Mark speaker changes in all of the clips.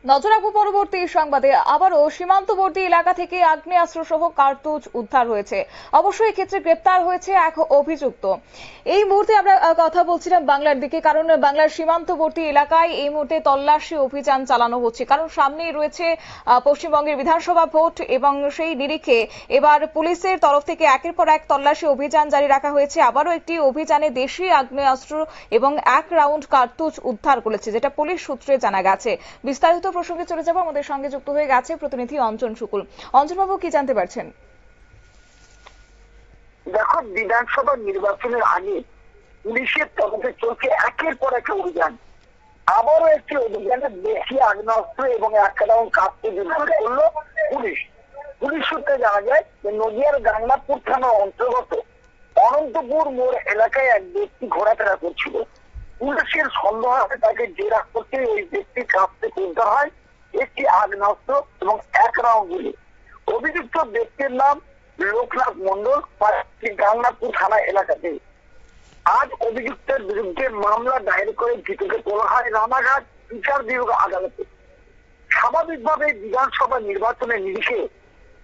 Speaker 1: নজর রাখবো পরবর্তী সংবাদে। আবারও সীমান্তবর্তী এলাকা থেকে আগ্নেয়াস্ত্র সহ কার্তুজ উদ্ধার হয়েছে। অবশ্যই এক্ষেত্রে গ্রেপ্তার হয়েছে এক অভিযুক্ত। এই মুহূর্তে আমরা কথা বলছিলাম বাংলার দিকে, কারণ বাংলার সীমান্তবর্তী এলাকায় এই মুহূর্তে তল্লাশি অভিযান চালানো হচ্ছে, কারণ সামনেই রয়েছে পশ্চিমবঙ্গের বিধানসভা ভোট এবং সেই নিরিখে এবার পুলিশের তরফ থেকে একের পর এক তল্লাশি অভিযান জারি রাখা হয়েছে। আবারও একটি অভিযানে দেশি আগ্নেয়াস্ত্র এবং 1 রাউন্ড কার্তুজ উদ্ধার করেছে, যেটা পুলিশ সূত্রে জানা গেছে। বিস্তারিত প্রসঙ্গে চলে যাব, আমাদের সঙ্গে যুক্ত হয়ে গেছে প্রতিনিধি অঞ্জন শুকুল। অঞ্জনবাবু, কি জানতে পারছেন?
Speaker 2: দেখো, বিধানসভা নির্বাচনের আগে পুলিশের তরফে চলছে একের পর এক অভিযান। আবারও একটি অভিযানে দেশি আগ্নেয়াস্ত্র এবং 1 রাউন্ড কার্তুজ উদ্ধার করলো পুলিশ। পুলিশ সূত্রে জানা যায় যে নদিয়ার গাংনাপুর থানার অন্তর্গত অনন্তপুর মোড় এলাকায় এক ব্যক্তি ঘোরাফেরা করছিল। পুলিশের সন্দেহ হয় তাকে জেরা করতে ওই ব্যক্তির কাছ থেকে উদ্ধার হয় একটি আগ্নেয়াস্ত্র এবং 1 রাউন্ড গুলি। অভিযুক্ত ব্যক্তির নাম লোকনাথ মন্ডল, গাংনাপুর থানা এলাকাতে। আজ অভিযুক্তের বিরুদ্ধে মামলা দায়ের করে ধৃতকে তোলা হয় রানাঘাট বিচার বিভাগ আদালতে। স্বাভাবিকভাবে বিধানসভা নির্বাচনের নিরিখে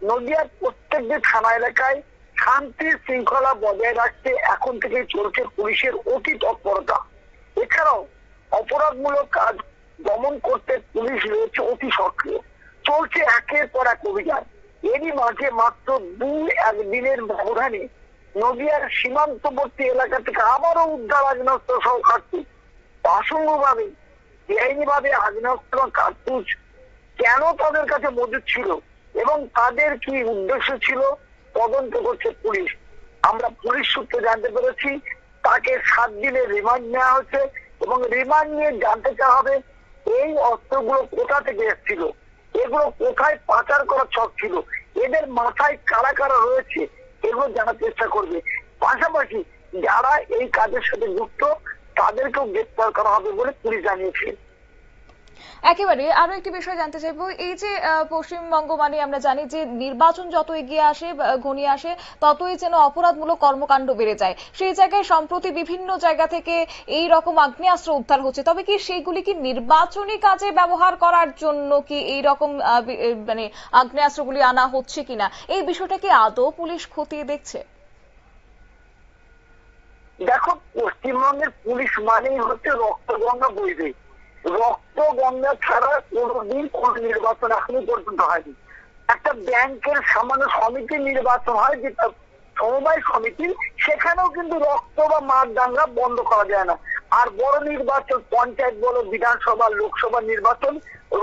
Speaker 2: নদিয়ার প্রত্যেকটি থানা এলাকায় শান্তি শৃঙ্খলা বজায় রাখতে এখন থেকে চলছে পুলিশের অতি তৎপরতা। এছাড়াও অপরাধমূলক কাজ দমন করতে পুলিশ রয়েছে অতি সক্রিয়। চলছে একের পর এক অভিযান। এরই মাঝে মাত্র 2-1 দিনের ব্যবধানে নদিয়ার সীমান্তবর্তী এলাকা থেকে আবারও উদ্ধার আগ্নেয়াস্ত্র সহ কার্তুজ। প্রাসঙ্গিকভাবে বেআইনিভাবে আগ্নেয়াস্ত্র কার্তুজ কেন তাদের কাছে মজুদ ছিল এবং তাদের কি উদ্দেশ্য ছিল তদন্ত করছে পুলিশ। আমরা পুলিশ সূত্রে জানতে পেরেছি তাকে 7 দিনের রিমান্ড নেওয়া হয়েছে এবং রিমান্ড নিয়ে জানতে চাওয়া হবে এই অস্ত্রগুলো কোথা থেকে এসেছিল, এগুলো কোথায় পাচার করার ছক ছিল, এদের মাথায় কারা কারা রয়েছে, এগুলো জানার চেষ্টা করবে। পাশাপাশি যারা এই কাজের সাথে যুক্ত তাদেরকেও গ্রেপ্তার করা হবে বলে পুলিশ জানিয়েছে।
Speaker 1: একেবারে আরো একটি বিষয় জানতে চাইবো, এই যে পশ্চিমবঙ্গ মানে আমরা জানি যে নির্বাচন যত এগিয়ে আসে ঘনিয়ে আসে ততই যেন অপরাধমূলক কর্মকাণ্ড বেড়ে যায়। সেই জায়গায় সম্প্রতি বিভিন্ন জায়গা থেকে এই রকম আগ্নেয়াস্ত্র উদ্ধার হচ্ছে, তবে কি সেইগুলি কি নির্বাচনী কাজে ব্যবহার করার জন্য কি এই রকম মানে আগ্নেয়াস্ত্রগুলি আনা হচ্ছে কিনা, এই বিষয়টা কি আদৌ পুলিশ খতিয়ে দেখছে?
Speaker 2: দেখো, পশ্চিমবঙ্গের পুলিশ মানেই হচ্ছে রক্তগঙ্গা বইবে। রক্তগঙ্গা ছাড়া কোনোদিন কোন নির্বাচন এখনো পর্যন্ত হয়নি। একটা ব্যাংকের সামান্য সমিতির নির্বাচন হয়, যেটা সমবায় সমিতি, সেখানেও কিন্তু রক্ত বা মার দাঙ্গা বন্ধ করা যায় না। আর বড় নির্বাচন, পঞ্চায়েত বলো, বিধানসভা, লোকসভা নির্বাচন,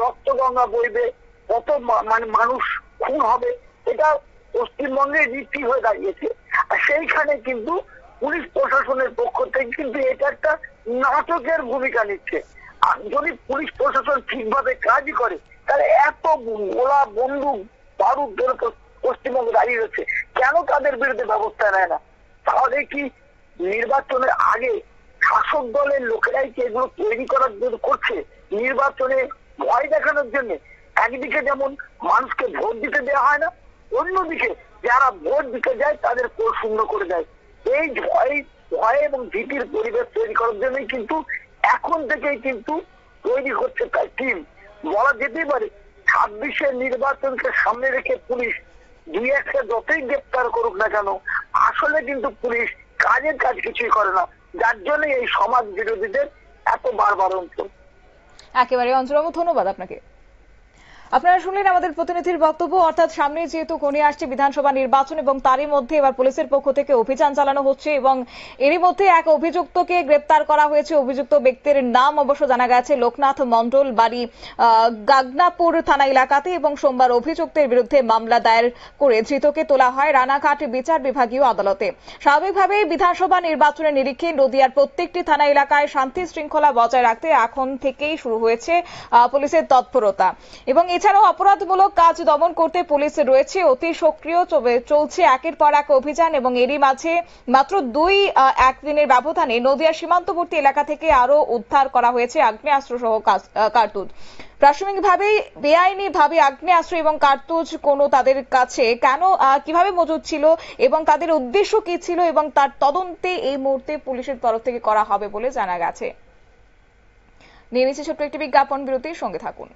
Speaker 2: রক্তগঙ্গা বইবে, কত মানে মানুষ খুন হবে, এটা পশ্চিমবঙ্গের রীতি হয়ে দাঁড়িয়েছে। আর সেইখানে কিন্তু পুলিশ প্রশাসনের পক্ষ থেকে কিন্তু এটা একটা নাটকের ভূমিকা নিচ্ছে। আর যদি পুলিশ প্রশাসন ঠিকভাবে কাজই করে তাহলে এত গোলা বন্দুক বারুদ ধরে পশ্চিমবঙ্গে দাঁড়িয়ে রয়েছে, কেন তাদের বিরুদ্ধে ব্যবস্থা নেয় না? তাহলে কি নির্বাচনের আগে শাসক দলের লোকেরাই কি এগুলো তৈরি করার জন্য করছে, নির্বাচনে ভয় দেখানোর জন্য? একদিকে যেমন মানুষকে ভোট দিতে দেওয়া হয় না, অন্যদিকে যারা ভোট দিতে যায় তাদের কোল শূন্য করে দেয়। এই ভয় এবং ভীতির পরিবেশ তৈরি করার জন্যই কিন্তু এখন থেকেই কিন্তু তৈরি হচ্ছে তার টিম। বলা যেতেই পারে 26-এর নির্বাচনকে সামনে রেখে পুলিশ 2-1টা যতই গ্রেপ্তার করুক না কেন, আসলে কিন্তু পুলিশ কাজের কাজ কিছুই করে না, যার জন্য এই সমাজ বিরোধীদের এত বারবারন্ত।
Speaker 1: একেবারে অঞ্জনবাবু, ধন্যবাদ আপনাকে। আপনারা শুনলেন আমাদের প্রতিনিধির বক্তব্য। অর্থাৎ সামনে যেহেতু ঘনিয়ে আসছে বিধানসভা নির্বাচন এবং তারই মধ্যে এবার পুলিশের পক্ষ থেকে অভিযান চালানো হচ্ছে এবং এরই মধ্যে এক অভিযুক্তকে গ্রেপ্তার করা হয়েছে। অভিযুক্ত ব্যক্তির নাম অবশ্য জানা গেছে লোকনাথ মন্ডল, বাড়ি গাংনাপুর থানা এলাকাতে, এবং সোমবার অভিযুক্তের বিরুদ্ধে মামলা দায়ের করে ধৃতকে তোলা হয় রানাঘাট বিচার বিভাগীয় আদালতে। স্বাভাবিকভাবেই বিধানসভা নির্বাচনের নিরিখে নদিয়ার প্রত্যেকটি থানা এলাকায় শান্তি শৃঙ্খলা বজায় রাখতে এখন থেকেই শুরু হয়েছে পুলিশের তৎপরতা এবং এছাড়াও অপরাধমূলক কাজ দমন করতে পুলিশ রয়েছে অতি সক্রিয়। চলছে একের পর এক অভিযান এবং এরই মাঝে মাত্র 2-1 দিনের ব্যবধানে নদিয়ার সীমান্তবর্তী এলাকা থেকে আরো উদ্ধার করা হয়েছে আগ্নেয়াস্ত্র সহ কার্তুজ। প্রাথমিকভাবে বেআইনিভাবে আগ্নেয়াস্ত্র এবং কার্তুজ কোনো তাদের কাছে কেন কিভাবে মজুদ ছিল এবং তাদের উদ্দেশ্য কি ছিল এবং তার তদন্তে এই মুহূর্তে পুলিশের তরফ থেকে করা হবে বলে জানা গেছে। নিয়ে নিচ্ছে ছোট্ট একটি বিজ্ঞাপন বিরতির সঙ্গে থাকুন।